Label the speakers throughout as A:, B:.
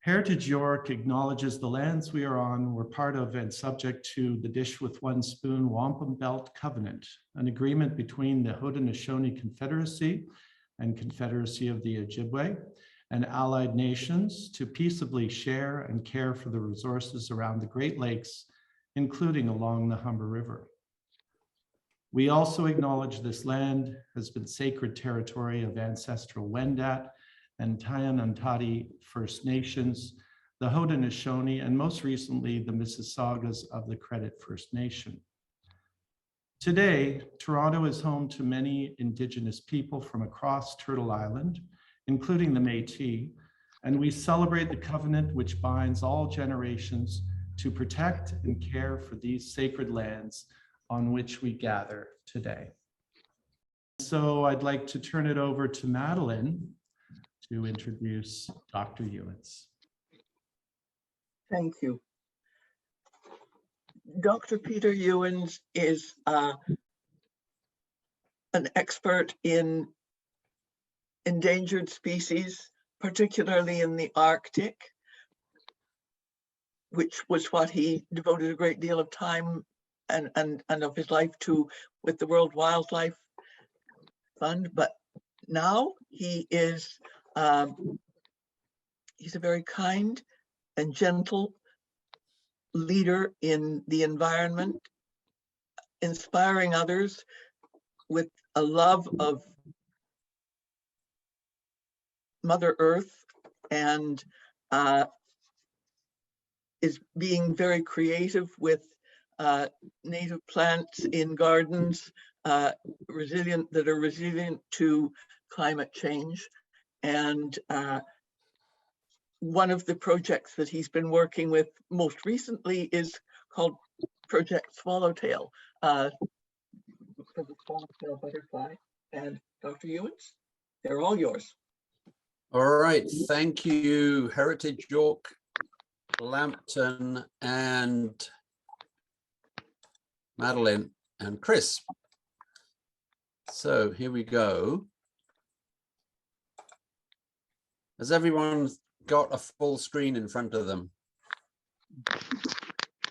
A: Heritage York acknowledges the lands we are on were part of and subject to the Dish with One Spoon Wampum Belt Covenant, an agreement between the Haudenosaunee Confederacy and Confederacy of the Ojibwe and allied nations to peaceably share and care for the resources around the Great Lakes, including along the Humber River. We also acknowledge this land has been sacred territory of ancestral Wendat and Tyanantati First Nations, the Haudenosaunee, and most recently, the Mississaugas of the Credit First Nation. Today, Toronto is home to many Indigenous people from across Turtle Island, including the Métis, and we celebrate the covenant which binds all generations to protect and care for these sacred lands on which we gather today. So I'd like to turn it over to Madeline to introduce Dr. Ewins.
B: Thank you. Dr. Peter Ewins is an expert in endangered species, particularly in the Arctic, which was what he devoted a great deal of time and of his life to with the World Wildlife Fund. But now he is he's a very kind and gentle leader in the environment, inspiring others with a love of Mother Earth, and is being very creative with native plants in gardens that are resilient to climate change. And one of the projects that he's been working with most recently is called Project Swallowtail, for the swallowtail butterfly. And Dr. Ewins, they're all yours.
C: All right, thank you, Heritage York, Lambton, and Madeline and Chris. So here we go. Has everyone got a full screen in front of them?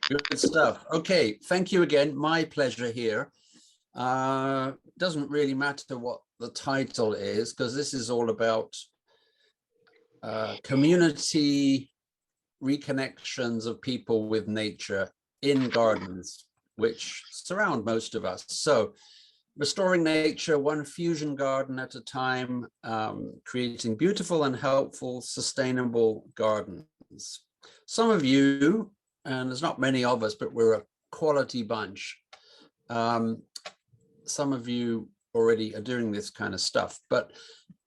C: Good stuff. Okay, thank you again. My pleasure here. Doesn't really matter what the title is, because this is all about community reconnections of people with nature in gardens, which surround most of us. So restoring nature, one fusion garden at a time, creating beautiful and helpful, sustainable gardens. Some of you, and there's not many of us, but we're a quality bunch. Some of you already are doing this kind of stuff, but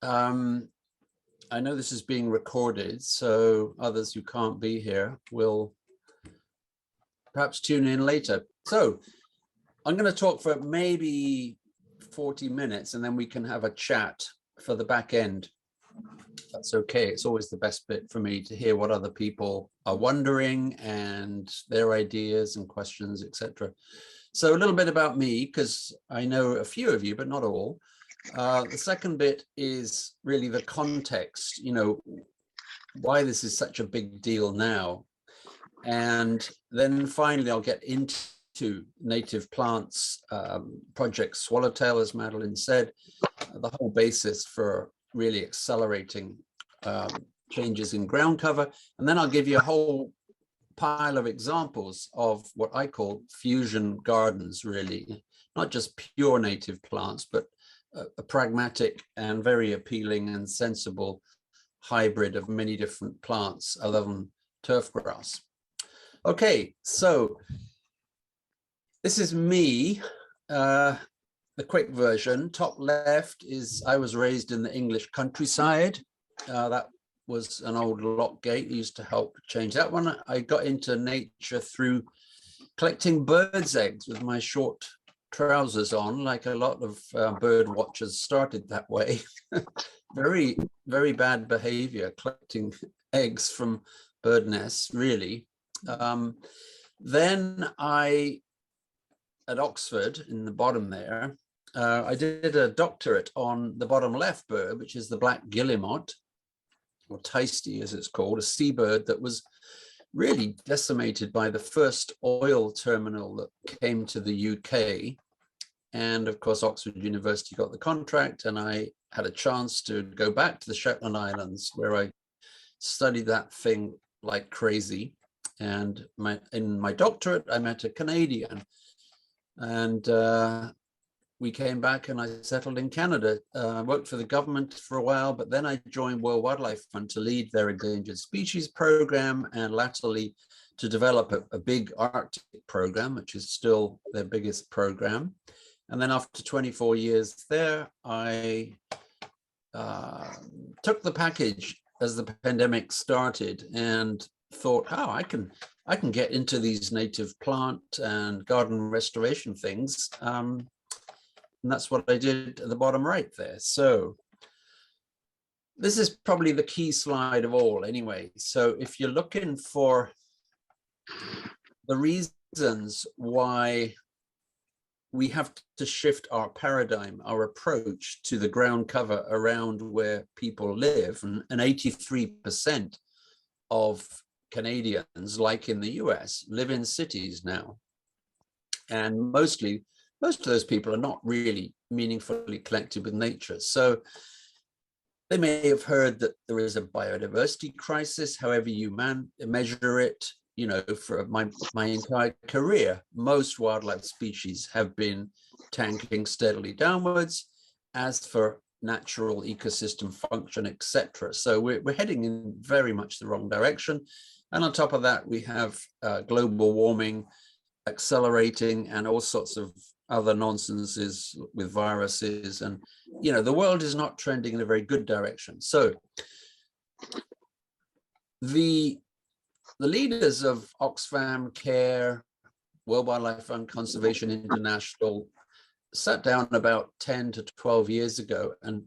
C: I know this is being recorded, so others who can't be here will perhaps tune in later. So I'm going to talk for maybe 40 minutes and then we can have a chat for the back end. That's okay. It's always the best bit for me to hear what other people are wondering and their ideas and questions, etc. So a little bit about me, because I know a few of you, but not all. The second bit is really the context, you know, why this is such a big deal now. And then finally, I'll get into native plants, Project Swallowtail, as Madeline said, the whole basis for really accelerating changes in ground cover. And then I'll give you a whole pile of examples of what I call fusion gardens, really, not just pure native plants, but a pragmatic and very appealing and sensible hybrid of many different plants other than turf grass. Okay, so this is me, the quick version. Top left is I was raised in the English countryside. That was an old lock gate, used to help change that one. I got into nature through collecting birds' eggs with my short trousers on, like a lot of bird watchers started that way. Very, very bad behavior, collecting eggs from bird nests, really. Then at Oxford, in the bottom there, I did a doctorate on the bottom left bird, which is the black guillemot. or tasty as it's called, a seabird that was really decimated by the first oil terminal that came to the UK. And of course, Oxford University got the contract, and I had a chance to go back to the Shetland Islands, where I studied that thing like crazy. And in my doctorate, I met a Canadian, and we came back and I settled in Canada. I worked for the government for a while, but then I joined World Wildlife Fund to lead their endangered species program, and latterly to develop a big Arctic program, which is still their biggest program. And then after 24 years there, I took the package as the pandemic started and thought, oh, I can get into these native plant and garden restoration things. And that's what I did at the bottom right there. So this is probably the key slide of all anyway. So if you're looking for the reasons why we have to shift our paradigm, our approach to the ground cover around where people live, and 83% of Canadians, like in the US, live in cities now. And most of those people are not really meaningfully connected with nature. So they may have heard that there is a biodiversity crisis, however you measure it. You know, for my entire career, most wildlife species have been tanking steadily downwards. As for natural ecosystem function, etc. So we're heading in very much the wrong direction. And on top of that, we have global warming accelerating and all sorts of other nonsenses with viruses. And, you know, the world is not trending in a very good direction. So the leaders of Oxfam, CARE, World Wildlife Fund, Conservation International sat down about 10 to 12 years ago and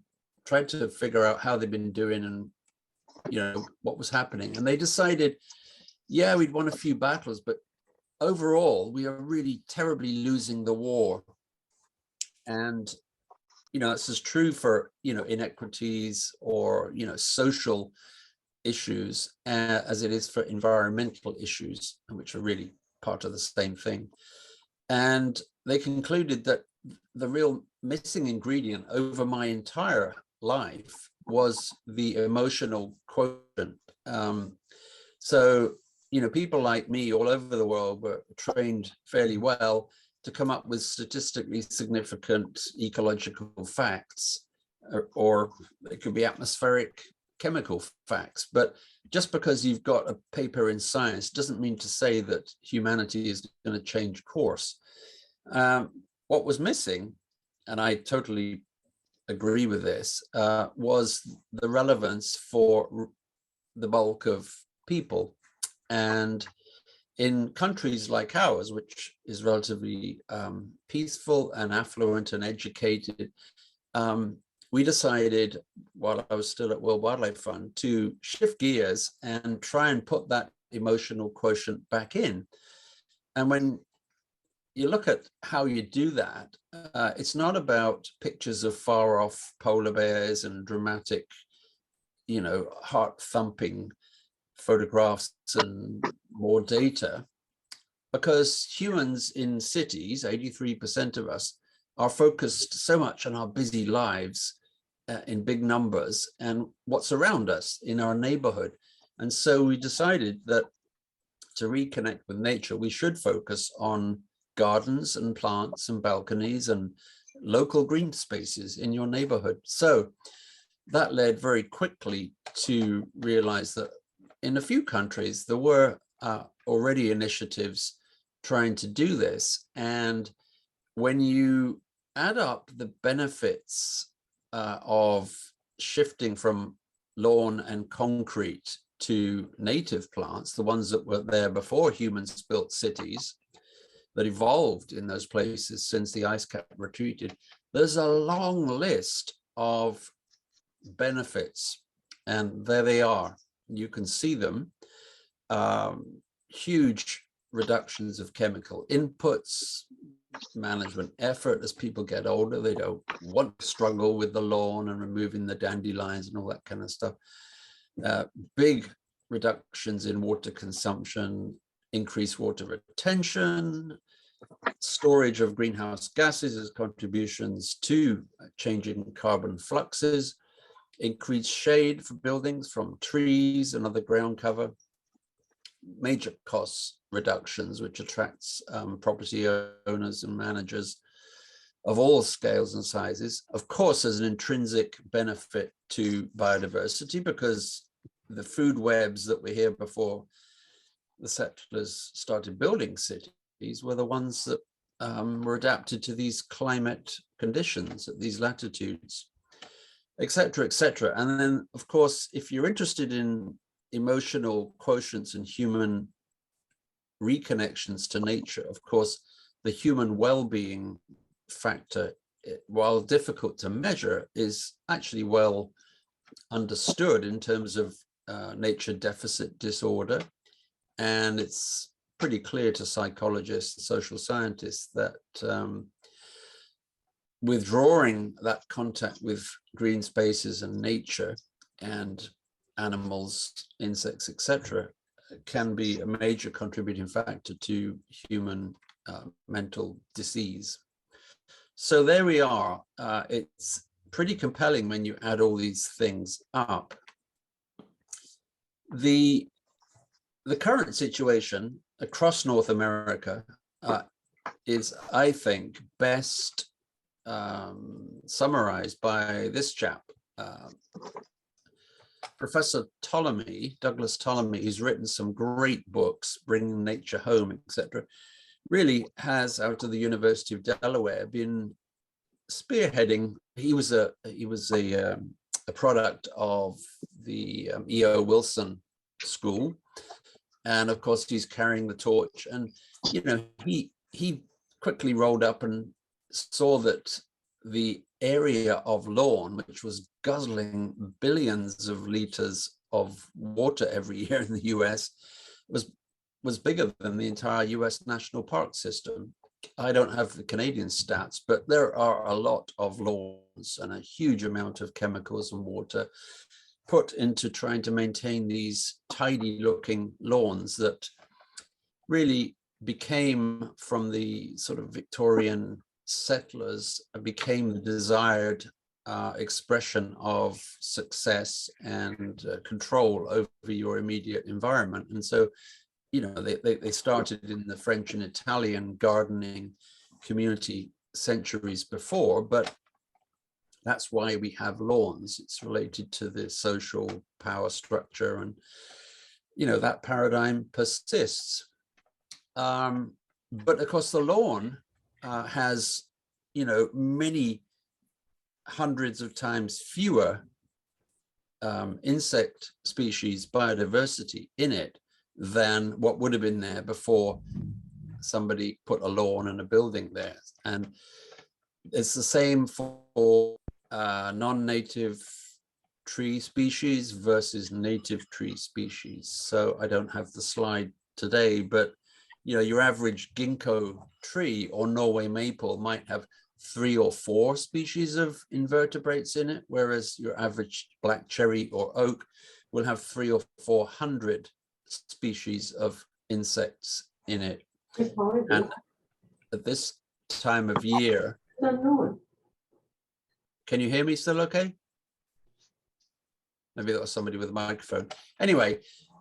C: tried to figure out how they've been doing and, you know, what was happening. And they decided, yeah, we'd won a few battles, but overall, we are really terribly losing the war. And, you know, this is true for, you know, inequities or, you know, social issues as it is for environmental issues, which are really part of the same thing. And they concluded that the real missing ingredient over my entire life was the emotional quotient. So, you know, people like me all over the world were trained fairly well to come up with statistically significant ecological facts, or it could be atmospheric chemical facts. But just because you've got a paper in science doesn't mean to say that humanity is going to change course. What was missing, and I totally agree with this, was the relevance for the bulk of people. And in countries like ours, which is relatively peaceful and affluent and educated, we decided, while I was still at World Wildlife Fund, to shift gears and try and put that emotional quotient back in. And when you look at how you do that, it's not about pictures of far off polar bears and dramatic, you know, heart thumping photographs and more data, because humans in cities, 83% of us, are focused so much on our busy lives in big numbers and what's around us in our neighborhood. And so we decided that to reconnect with nature, we should focus on gardens and plants and balconies and local green spaces in your neighborhood. So that led very quickly to realize that in a few countries, there were already initiatives trying to do this. And when you add up the benefits of shifting from lawn and concrete to native plants, the ones that were there before humans built cities, that evolved in those places since the ice cap retreated, there's a long list of benefits, and there they are. You can see them. Huge reductions of chemical inputs, management effort. As people get older, they don't want to struggle with the lawn and removing the dandelions and all that kind of stuff. big reductions in water consumption, increased water retention, storage of greenhouse gases as contributions to changing carbon fluxes, increased shade for buildings from trees and other ground cover, major cost reductions, which attracts property owners and managers of all scales and sizes. Of course, there's an intrinsic benefit to biodiversity because the food webs that were here before the settlers started building cities were the ones that were adapted to these climate conditions at these latitudes, et cetera, et cetera. And then, of course, if you're interested in emotional quotients and human reconnections to nature, of course, the human well-being factor, while difficult to measure, is actually well understood in terms of nature deficit disorder. And it's pretty clear to psychologists, social scientists, that withdrawing that contact with green spaces and nature and animals, insects, etc., can be a major contributing factor to human mental disease. So there we are. It's pretty compelling when you add all these things up. The current situation across North America is, I think, best summarized by this chap, Professor Ptolemy, Douglas Ptolemy, who's written some great books, Bringing Nature Home, etc., really has, out of the University of Delaware, been spearheading. He was a product of the E.O. Wilson School, and of course he's carrying the torch. And you know, he quickly rolled up and saw that the area of lawn, which was guzzling billions of liters of water every year in the US, was bigger than the entire US national park system. I don't have the Canadian stats, but there are a lot of lawns and a huge amount of chemicals and water put into trying to maintain these tidy looking lawns that really became, from the sort of Victorian settlers, became the desired expression of success and control over your immediate environment. And so, you know, they started in the French and Italian gardening community centuries before, but that's why we have lawns. It's related to the social power structure, and, you know, that paradigm persists. But of course, the lawn has, you know, many hundreds of times fewer insect species, biodiversity in it than what would have been there before somebody put a lawn and a building there. And it's the same for non-native tree species versus native tree species. So I don't have the slide today, but you know, your average ginkgo tree or Norway maple might have 3 or 4 species of invertebrates in it, whereas your average black cherry or oak will have 300 or 400 species of insects in it. And at this time of year, can you hear me still okay? Maybe that was somebody with a microphone. Anyway,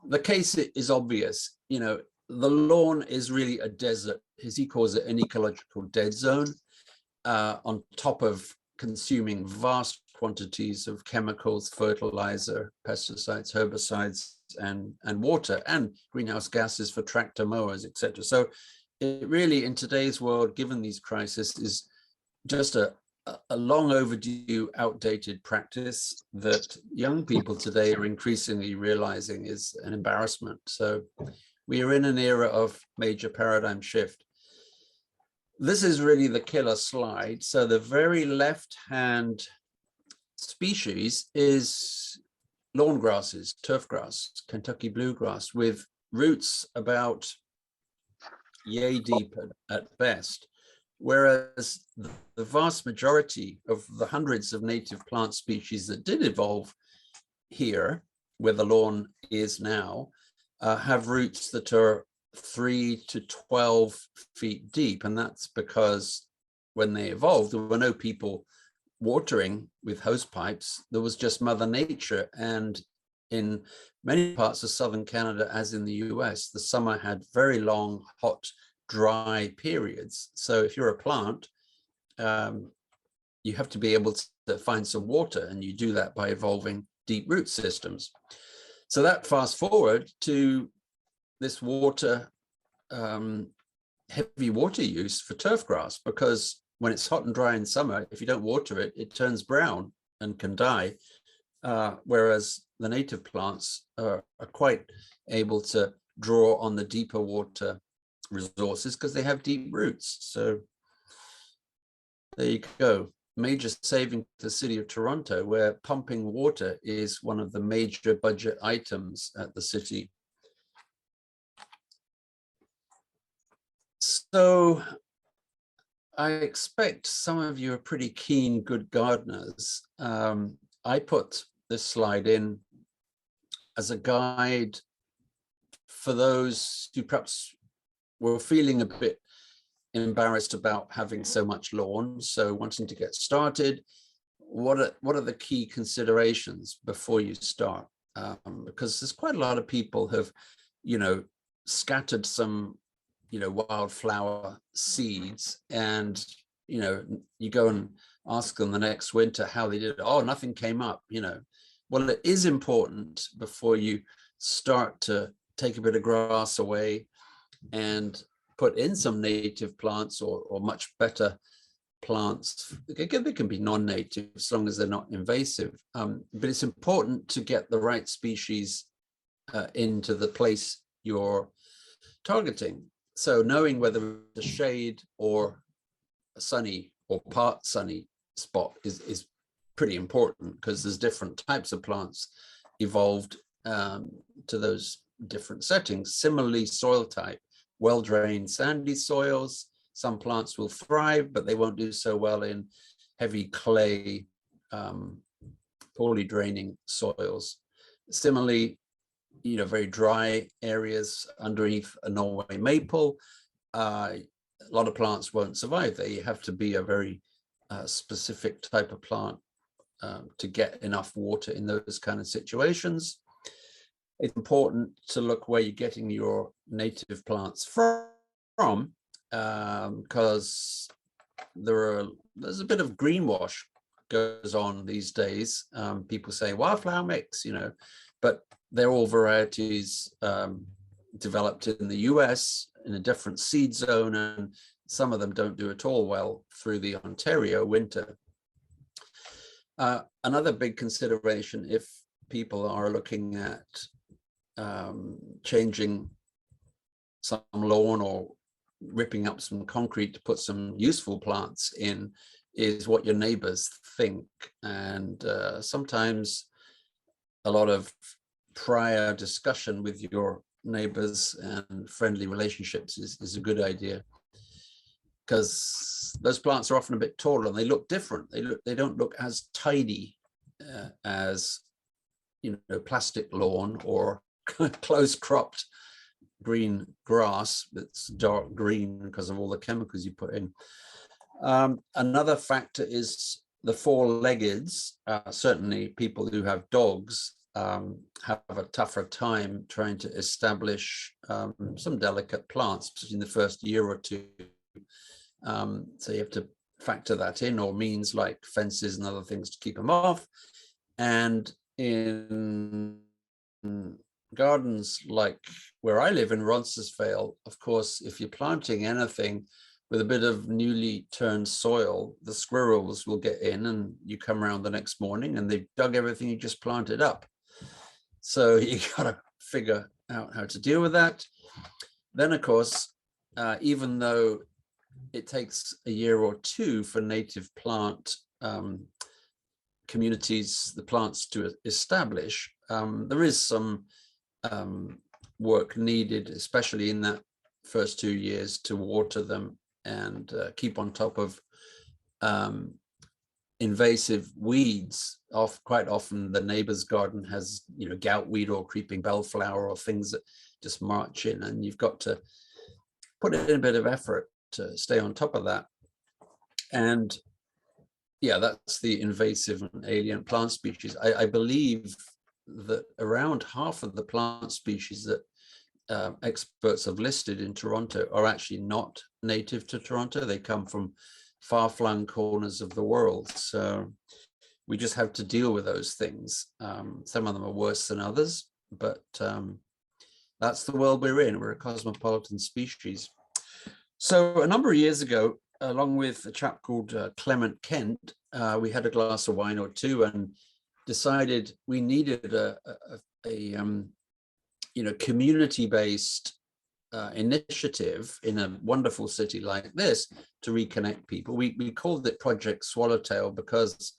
C: the case is obvious. You know, the lawn is really a desert, as he calls it, an ecological dead zone, on top of consuming vast quantities of chemicals, fertilizer, pesticides, herbicides, and water, and greenhouse gases for tractor mowers, etc. So it really, in today's world, given these crises, is just a long overdue, outdated practice that young people today are increasingly realizing is an embarrassment. So we are in an era of major paradigm shift. This is really the killer slide. So the very left-hand species is lawn grasses, turf grass, Kentucky bluegrass, with roots about yay deep at best. Whereas the vast majority of the hundreds of native plant species that did evolve here where the lawn is now, have roots that are 3 to 12 feet deep. And that's because when they evolved, there were no people watering with hose pipes. There was just Mother Nature. And in many parts of southern Canada, as in the US, the summer had very long, hot, dry periods. So if you're a plant, you have to be able to find some water, and you do that by evolving deep root systems. So that fast forward to this water, heavy water use for turf grass, because when it's hot and dry in summer, if you don't water it, it turns brown and can die. Whereas the native plants are quite able to draw on the deeper water resources because they have deep roots. So there you go. Major saving to the city of Toronto, where pumping water is one of the major budget items at the city. So I expect some of you are pretty keen, good gardeners. I put this slide in as a guide for those who perhaps were feeling a bit embarrassed about having so much lawn, so wanting to get started. What are the key considerations before you start? Because there's quite a lot of people have, scattered some, wildflower seeds, and you go and ask them the next winter how they did it. Oh, nothing came up. Well, it is important before you start to take a bit of grass away and put in some native plants or much better plants. They can be non-native as long as they're not invasive. But it's important to get the right species into the place you're targeting. So knowing whether it's a shade or a sunny or part sunny spot is pretty important, because there's different types of plants evolved to those different settings. Similarly, soil type. Well-drained sandy soils, some plants will thrive, but they won't do so well in heavy clay, poorly draining soils. Similarly, very dry areas underneath a Norway maple, a lot of plants won't survive there. You have to be a very specific type of plant to get enough water in those kind of situations. It's important to look where you're getting your native plants from, because there's a bit of greenwash goes on these days. People say wildflower mix, but they're all varieties developed in the US in a different seed zone, and some of them don't do at all well through the Ontario winter. Another big consideration, if people are looking at changing some lawn or ripping up some concrete to put some useful plants in, is what your neighbors think. And sometimes a lot of prior discussion with your neighbors and friendly relationships is a good idea, because those plants are often a bit taller and they look different. They don't look as tidy as plastic lawn or close cropped green grass that's dark green because of all the chemicals you put in. Another factor is the four-leggeds. Certainly people who have dogs have a tougher time trying to establish some delicate plants, especially in the first year or two. So you have to factor that in, or means like fences and other things to keep them off. And in gardens like where I live in Roncesvalles, of course, if you're planting anything with a bit of newly turned soil, the squirrels will get in, and you come around the next morning and they've dug everything you just planted up. So you got to figure out how to deal with that. Then, of course, even though it takes a year or two for native plant communities, the plants to establish, there is some work needed, especially in that first 2 years, to water them and keep on top of invasive weeds. Quite often the neighbor's garden has, you know, goutweed or creeping bellflower or things that just march in, and you've got to put in a bit of effort to stay on top of that. And yeah, that's the invasive and alien plant species. I believe that around half of the plant species that experts have listed in Toronto are actually not native to Toronto. They come from far-flung corners of the world. So we just have to deal with those things. Some of them are worse than others, but that's the world we're in. We're a cosmopolitan species. So a number of years ago, along with a chap called Clement Kent, we had a glass of wine or two and decided we needed a you know, community-based initiative in a wonderful city like this to reconnect people. We called it Project Swallowtail because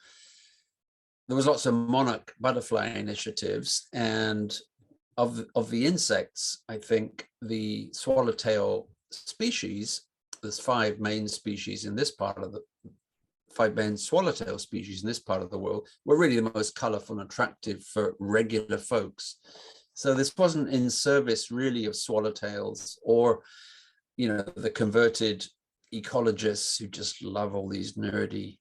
C: there was lots of monarch butterfly initiatives, and of the insects, I think the swallowtail species, there's 5 main species in this part of the 5 main swallowtail species in this part of the world, were really the most colorful and attractive for regular folks. So this wasn't in service really of swallowtails or, you know, the converted ecologists who just love all these nerdy,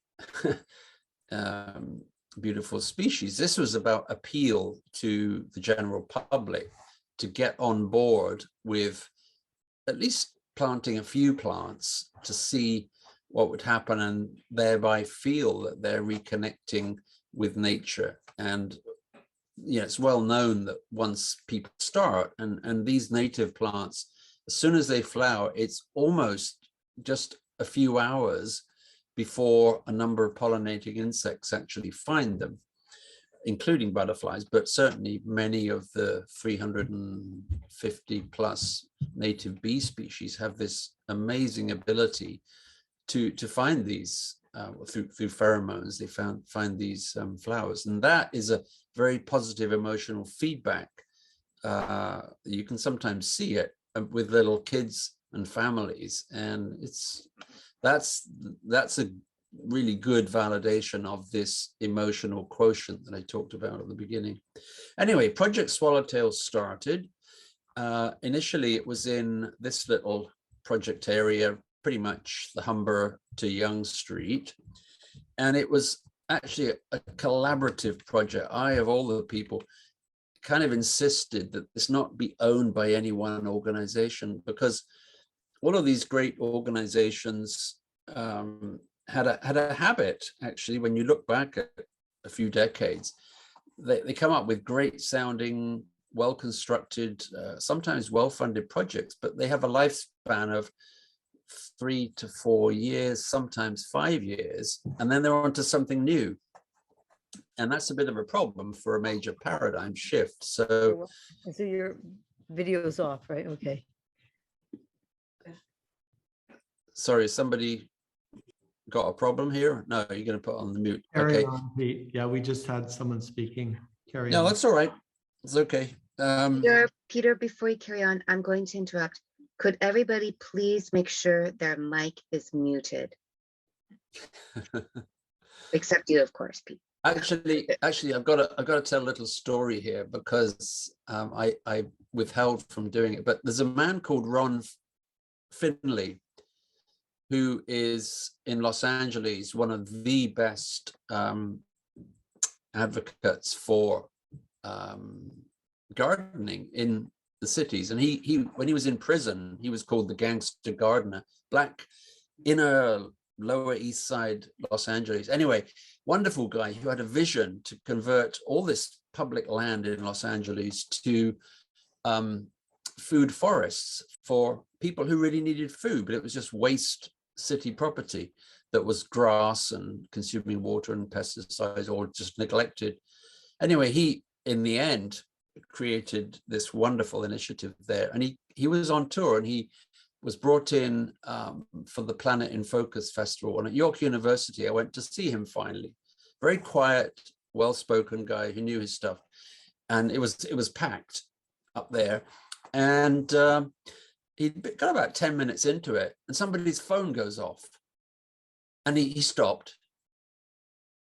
C: beautiful species. This was about appeal to the general public to get on board with at least planting a few plants to see what would happen and thereby feel that they're reconnecting with nature. And yeah, it's well known that once people start, and these native plants, as soon as they flower, it's almost just a few hours before a number of pollinating insects actually find them, including butterflies, but certainly many of the 350 plus native bee species have this amazing ability to find these through pheromones. They find these flowers, and that is a very positive emotional feedback. You can sometimes see it with little kids and families, and that's a really good validation of this emotional quotient that I talked about at the beginning. Anyway, Project Swallowtail started. Initially, it was in this little project area, pretty much the Humber to Yonge Street, and it was actually a collaborative project. I, of all the people, kind of insisted that this not be owned by any one organization, because all of these great organizations had a habit, actually, when you look back at a few decades, they come up with great sounding, well-constructed, sometimes well-funded projects, but they have a lifespan of 3 to 4 years, sometimes 5 years, and then they're on to something new. And that's a bit of a problem for a major paradigm shift. So
D: your video is off, right? Okay.
C: Sorry, somebody got a problem here? No, you're going to put on the mute.
A: Carry
C: Okay.
A: on, Pete. Yeah, we just had someone speaking. Carry
C: No,
A: on.
C: that's all right. It's okay.
E: Peter, before you carry on, I'm going to interrupt. Could everybody please make sure their mic is muted? Except you, of course, Pete.
C: Actually, I've got to tell a little story here, because I withheld from doing it. But there's a man called Ron Finley, who is in Los Angeles, one of the best advocates for gardening in the cities. And he when he was in prison, he was called the gangster gardener, black, inner Lower East Side Los Angeles. Anyway, wonderful guy who had a vision to convert all this public land in Los Angeles to food forests for people who really needed food, but it was just waste city property that was grass and consuming water and pesticides, or just neglected. Anyway, he in the end created this wonderful initiative there, and he was on tour, and he was brought in for the Planet in Focus Festival. And at York University, I went to see him finally. Very quiet, well-spoken guy who knew his stuff, and it was packed up there. And he got about 10 minutes into it, and somebody's phone goes off, and he stopped,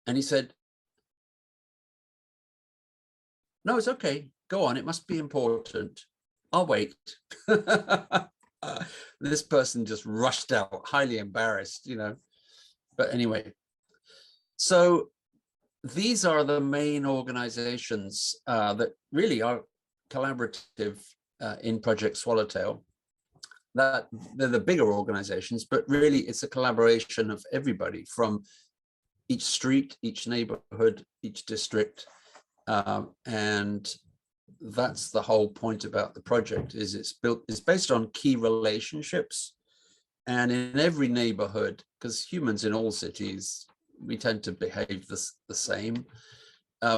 C: And he said, no, it's okay. Go on. It must be important. I'll wait. This person just rushed out, highly embarrassed, you know. But anyway, so these are the main organizations that really are collaborative in Project Swallowtail. That they're the bigger organizations, but really it's a collaboration of everybody from each street, each neighborhood, each district. And that's the whole point about the project, is it's based on key relationships. And in every neighborhood, because humans in all cities, we tend to behave the same.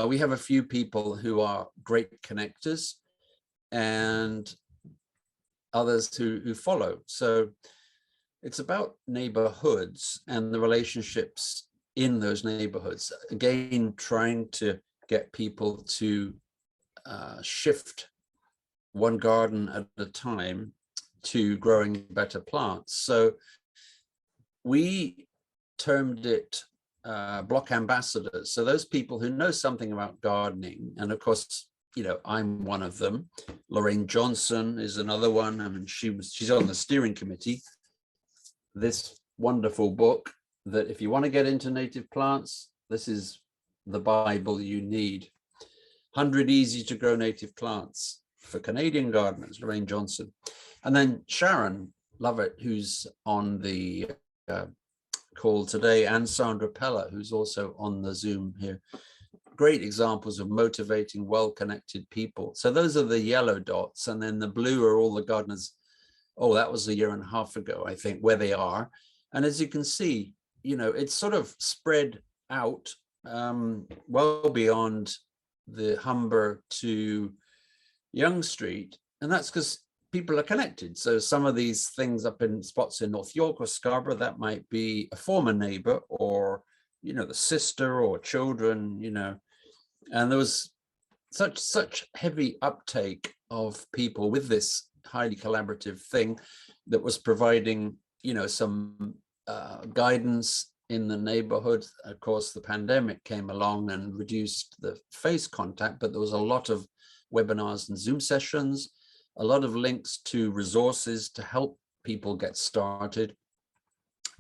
C: We have a few people who are great connectors and others who follow. So it's about neighborhoods and the relationships in those neighborhoods. Again, trying to get people to shift one garden at a time to growing better plants. So we termed it block ambassadors. So those people who know something about gardening, and of course, you know, I'm one of them. Lorraine Johnson is another one. I mean, she's on the steering committee. This wonderful book that if you want to get into native plants, this is the Bible you need. 100 Easy to Grow Native Plants for Canadian Gardeners, Lorraine Johnson. And then Sharon Lovett, who's on the call today, and Sandra Pella, who's also on the Zoom here. Great examples of motivating, well-connected people. So those are the yellow dots, and then the blue are all the gardeners. Oh, that was a year and a half ago, I think, where they are. And as you can see, you know, it's sort of spread out well beyond the Humber to Young Street. And that's because people are connected. So some of these things up in spots in North York or Scarborough, that might be a former neighbor or, you know, the sister or children, you know. And there was such heavy uptake of people with this highly collaborative thing that was providing, you know, some guidance in the neighborhood. Of course, the pandemic came along and reduced the face contact, but there was a lot of webinars and Zoom sessions, a lot of links to resources to help people get started.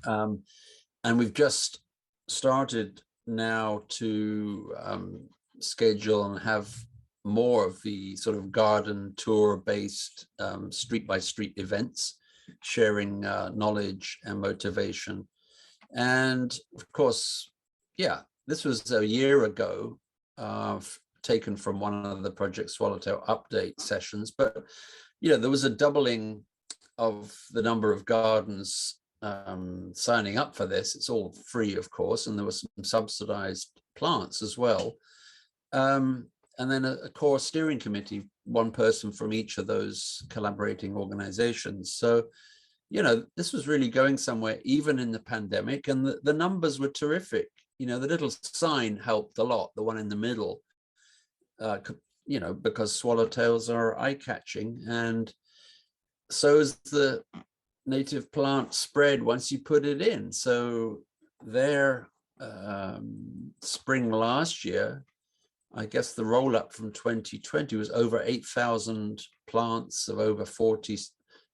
C: And we've just started now to schedule and have more of the sort of garden tour based street by street events, sharing knowledge and motivation. And of course, yeah, this was a year ago, taken from one of the Project Swallowtail update sessions, but you know, there was a doubling of the number of gardens signing up for this. It's all free, of course, and there was some subsidized plants as well. And then a core steering committee, one person from each of those collaborating organizations. So, you know, this was really going somewhere, even in the pandemic, and the numbers were terrific. You know, the little sign helped a lot, the one in the middle, you know, because swallowtails are eye-catching, and so is the native plant spread once you put it in. So their spring last year, I guess the roll up from 2020 was over 8,000 plants of over 40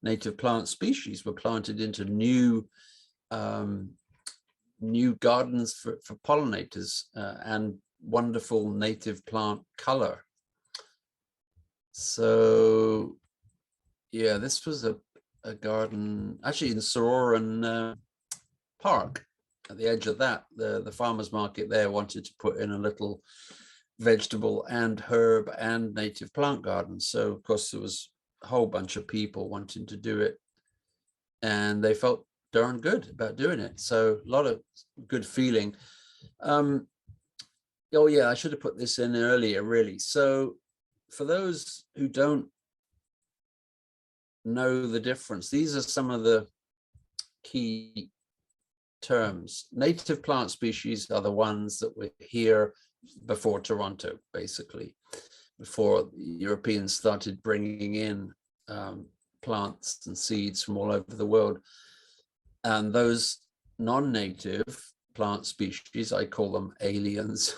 C: native plant species were planted into new gardens for pollinators and wonderful native plant color. So yeah, this was a garden actually in Sororan Park. At the edge of that, the farmers market there wanted to put in a little vegetable and herb and native plant garden. So of course there was a whole bunch of people wanting to do it, and they felt darn good about doing it. So a lot of good feeling. Oh yeah, I should have put this in earlier, really. So for those who don't know the difference, these are some of the key terms. Native plant species are the ones that were here before Toronto, basically, before Europeans started bringing in plants and seeds from all over the world. And those non-native plant species. I call them aliens.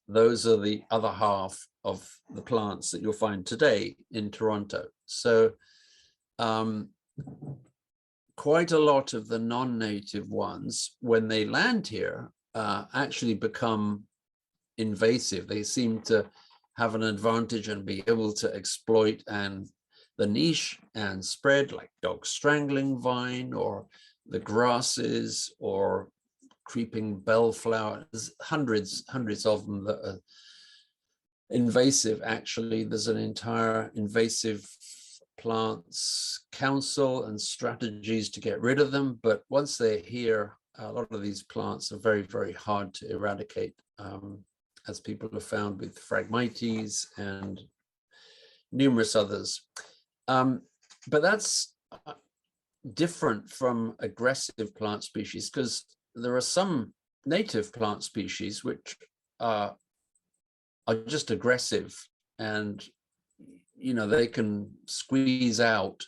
C: Those are the other half of the plants that you'll find today in Toronto. So quite a lot of the non-native ones, when they land here, actually become invasive. They seem to have an advantage and be able to exploit and the niche and spread, like dog strangling vine or the grasses or creeping bellflower. There's hundreds of them that are invasive. Actually, there's an entire invasive plants council and strategies to get rid of them. But once they're here, a lot of these plants are very, very hard to eradicate, as people have found with Phragmites and numerous others. But that's different from aggressive plant species, because there are some native plant species which are just aggressive, and they can squeeze out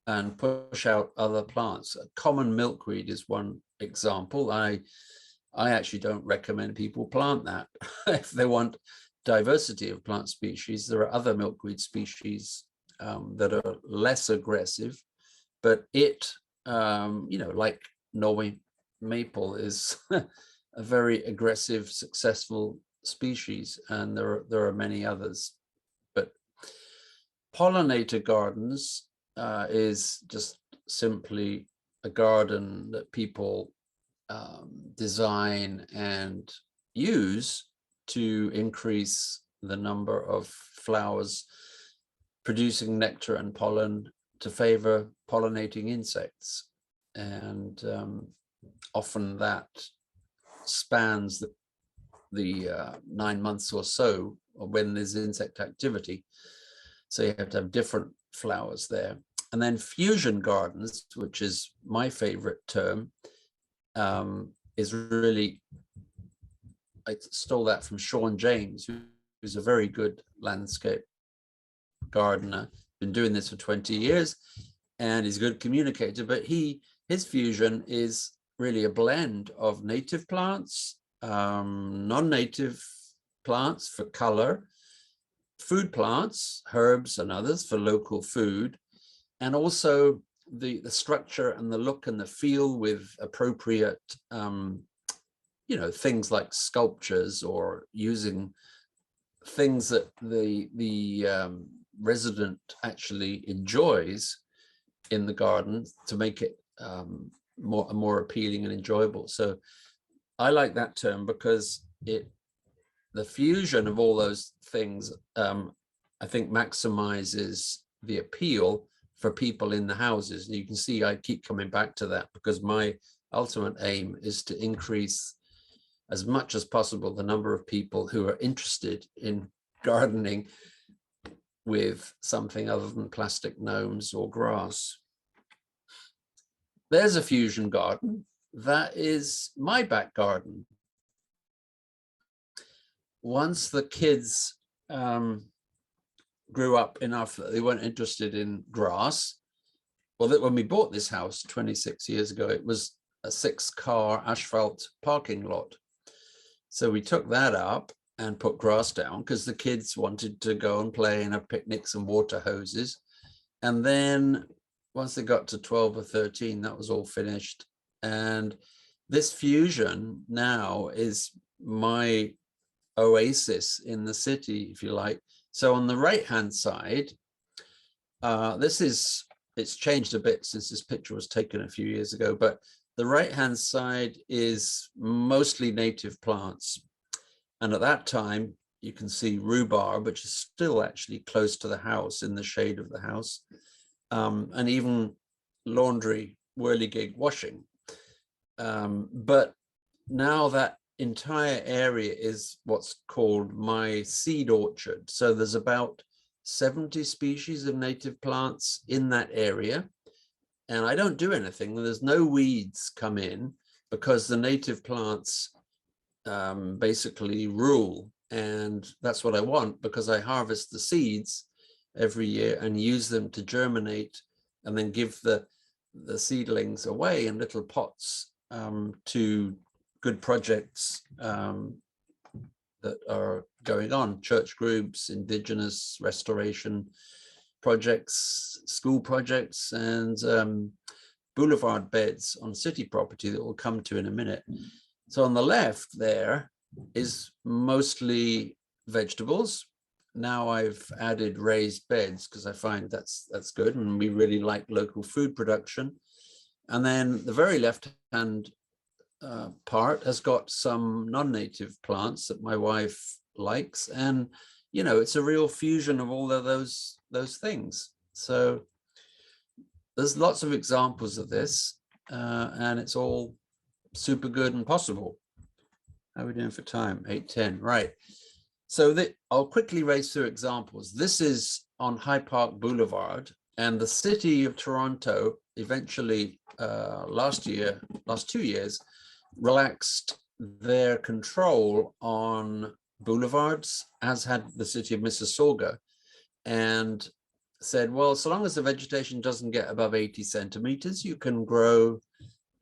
C: and push out other plants. A common milkweed is one example. I actually don't recommend people plant that. If they want diversity of plant species, there are other milkweed species that are less aggressive, but like Norway maple is a very aggressive, successful species, and there are many others. But pollinator gardens is just simply a garden that people design and use to increase the number of flowers producing nectar and pollen to favor pollinating insects. And often that spans the 9 months or so when there's insect activity. So you have to have different flowers there. And then fusion gardens, which is my favorite term, is really, I stole that from Sean James, who's a very good landscape gardener, been doing this for 20 years, and he's a good communicator. But his fusion is really a blend of native plants, non-native plants for color, food plants, herbs and others for local food, and also the structure and the look and the feel with appropriate things like sculptures, or using things that the resident actually enjoys in the garden to make it more appealing and enjoyable. So I like that term because the fusion of all those things, I think, maximizes the appeal for people in the houses. And you can see I keep coming back to that, because my ultimate aim is to increase as much as possible the number of people who are interested in gardening with something other than plastic gnomes or grass. There's a fusion garden. That is my back garden. Once the kids grew up enough that they weren't interested in grass, well, when we bought this house 26 years ago, it was a 6-car asphalt parking lot. So we took that up and put grass down because the kids wanted to go and play and have picnics and water hoses. And then once they got to 12 or 13, that was all finished. And this fusion now is my oasis in the city, if you like. So on the right-hand side, it's changed a bit since this picture was taken a few years ago, but the right-hand side is mostly native plants. And at that time, you can see rhubarb, which is still actually close to the house, in the shade of the house, and even laundry, whirligig washing. But now that entire area is what's called my seed orchard. So there's about 70 species of native plants in that area. And I don't do anything. There's no weeds come in, because the native plants basically rule. And that's what I want, because I harvest the seeds every year and use them to germinate, and then give the seedlings away in little pots to good projects that are going on, church groups, indigenous restoration projects, school projects, and boulevard beds on city property that we'll come to in a minute. So on the left there is mostly vegetables. Now I've added raised beds because I find that's good, and we really like local food production. And then the very left-hand part has got some non-native plants that my wife likes, and you know, it's a real fusion of all of those things. So there's lots of examples of this, and it's all super good and possible. How are we doing for time? 8:10, right. So I'll quickly race through examples. This is on High Park Boulevard, and the city of Toronto eventually last 2 years, relaxed their control on boulevards, as had the city of Mississauga, and said, well, so long as the vegetation doesn't get above 80 centimeters, you can grow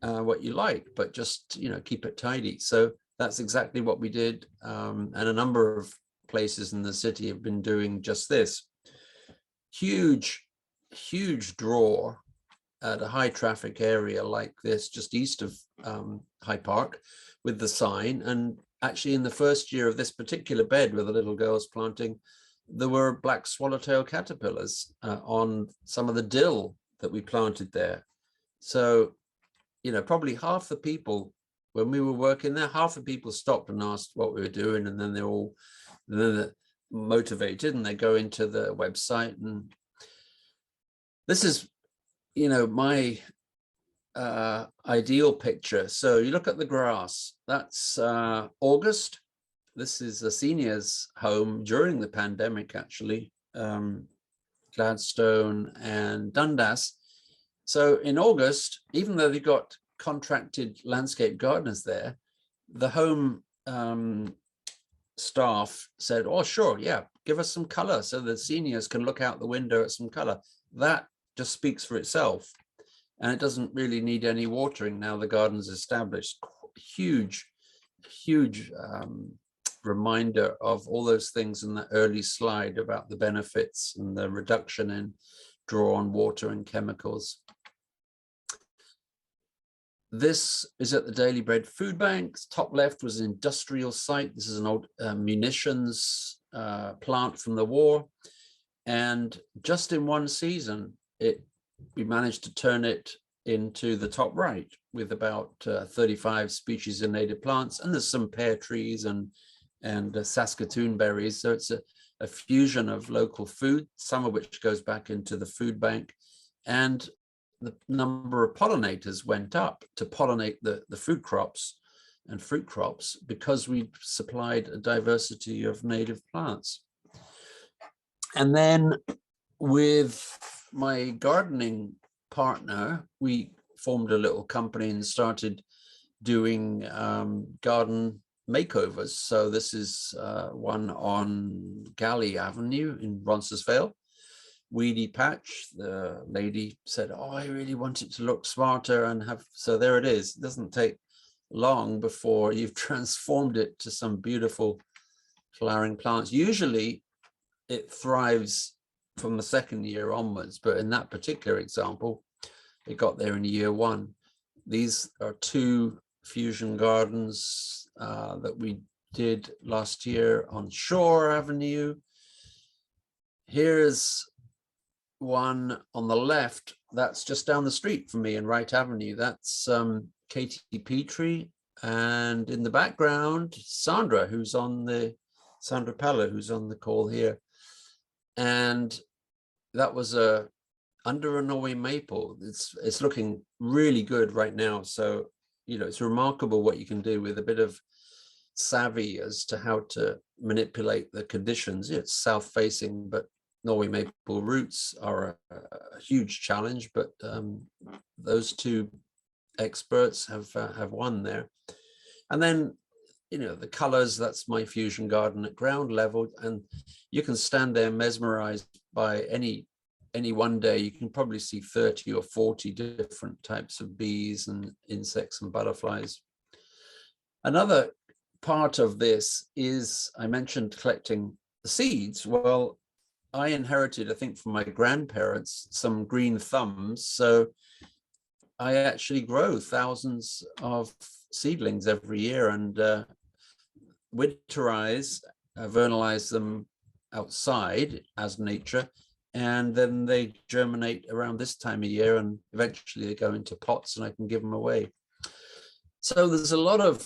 C: what you like, but just, you know, keep it tidy. So that's exactly what we did. And a number of places in the city have been doing just this. Huge draw at a high traffic area like this, just east of High Park, with the sign. And actually in the first year of this particular bed where the little girl's planting, there were black swallowtail caterpillars on some of the dill that we planted there. So, you know, probably half the people, when we were working there, half the people stopped and asked what we were doing, and then they're motivated and they go into the website. And this is, you know, my ideal picture. So you look at the grass, that's August. This is a seniors home during the pandemic, actually, Gladstone and Dundas. So in August, even though they've got contracted landscape gardeners there, the home staff said, oh, sure, yeah, give us some color so the seniors can look out the window at some color. That just speaks for itself. And it doesn't really need any watering now the garden's established. Huge reminder of all those things in the early slide about the benefits and the reduction in draw on water and chemicals. This is at the Daily Bread Food Bank. Top left was an industrial site. This is an old munitions plant from the war. And just in one season, we managed to turn it into the top right with about 35 species of native plants. And there's some pear trees and Saskatoon berries. So it's a fusion of local food, some of which goes back into the food bank. And the number of pollinators went up to pollinate the food crops and fruit crops because we supplied a diversity of native plants. And then with my gardening partner, we formed a little company and started doing garden makeovers. So this is one on Galley Avenue in Roncesvalles. Weedy patch. The lady said, oh, I really want it to look smarter and have, so there it is. It doesn't take long before you've transformed it to some beautiful flowering plants. Usually it thrives from the second year onwards, but in that particular example, it got there in year one. These are two fusion gardens that we did last year on Shore Avenue. Here's one on the left, that's just down the street from me in Wright Avenue. That's Katie Petrie, and in the background, Sandra Pella, who's on the call here. And that was under a Norway maple. It's looking really good right now. So, you know, it's remarkable what you can do with a bit of savvy as to how to manipulate the conditions. It's south facing, but Norway maple roots are a huge challenge, but those two experts have won there. And then, you know, the colors, that's my fusion garden at ground level, and you can stand there mesmerized by any any one day, you can probably see 30 or 40 different types of bees and insects and butterflies. Another part of this is, I mentioned collecting the seeds. Well, I inherited, I think, from my grandparents, some green thumbs. So I actually grow thousands of seedlings every year and winterize, vernalize them outside as nature. And then they germinate around this time of year, and eventually they go into pots and I can give them away. So there's a lot of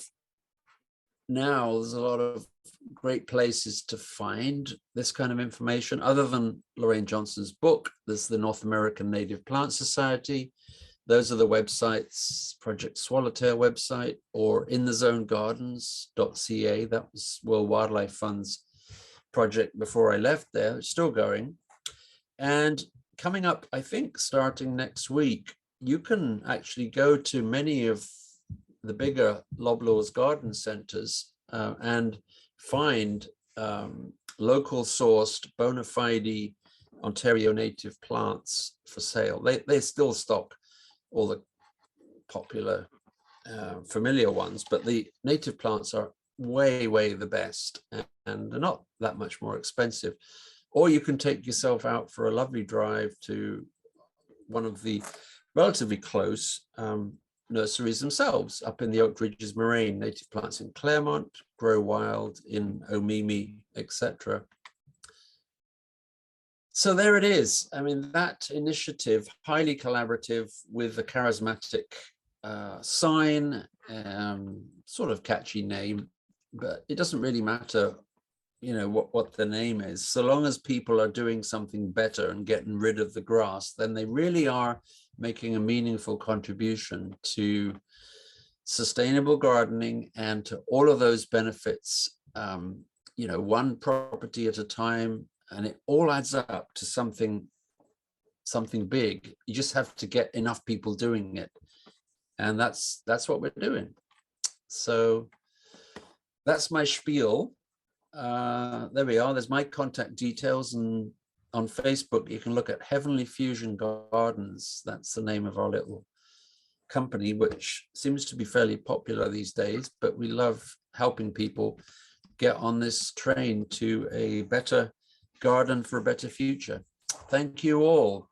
C: great places to find this kind of information. Other than Lorraine Johnson's book, there's the North American Native Plant Society. Those are the websites, Project Swallowtail website, or inthezonegardens.ca. That was World Wildlife Fund's project before I left there. It's still going. And coming up, I think, starting next week, you can actually go to many of the bigger Loblaws garden centers and find local sourced, bona fide Ontario native plants for sale. They still stock all the popular familiar ones, but the native plants are way the best, and they're not that much more expensive. Or you can take yourself out for a lovely drive to one of the relatively close nurseries themselves up in the Oak Ridges Moraine. Native plants in Claremont, Grow Wild in Omimi, etc. So there it is. I mean, that initiative, highly collaborative with a charismatic sign, sort of catchy name, but it doesn't really matter, you know, what the name is. So long as people are doing something better and getting rid of the grass, then they really are making a meaningful contribution to sustainable gardening and to all of those benefits, you know, one property at a time, and it all adds up to something big. You just have to get enough people doing it. And that's what we're doing. So that's my spiel. There we are. There's my contact details, and on Facebook you can look at Heavenly Fusion Gardens. That's the name of our little company, which seems to be fairly popular these days, but we love helping people get on this train to a better garden for a better future. Thank you all.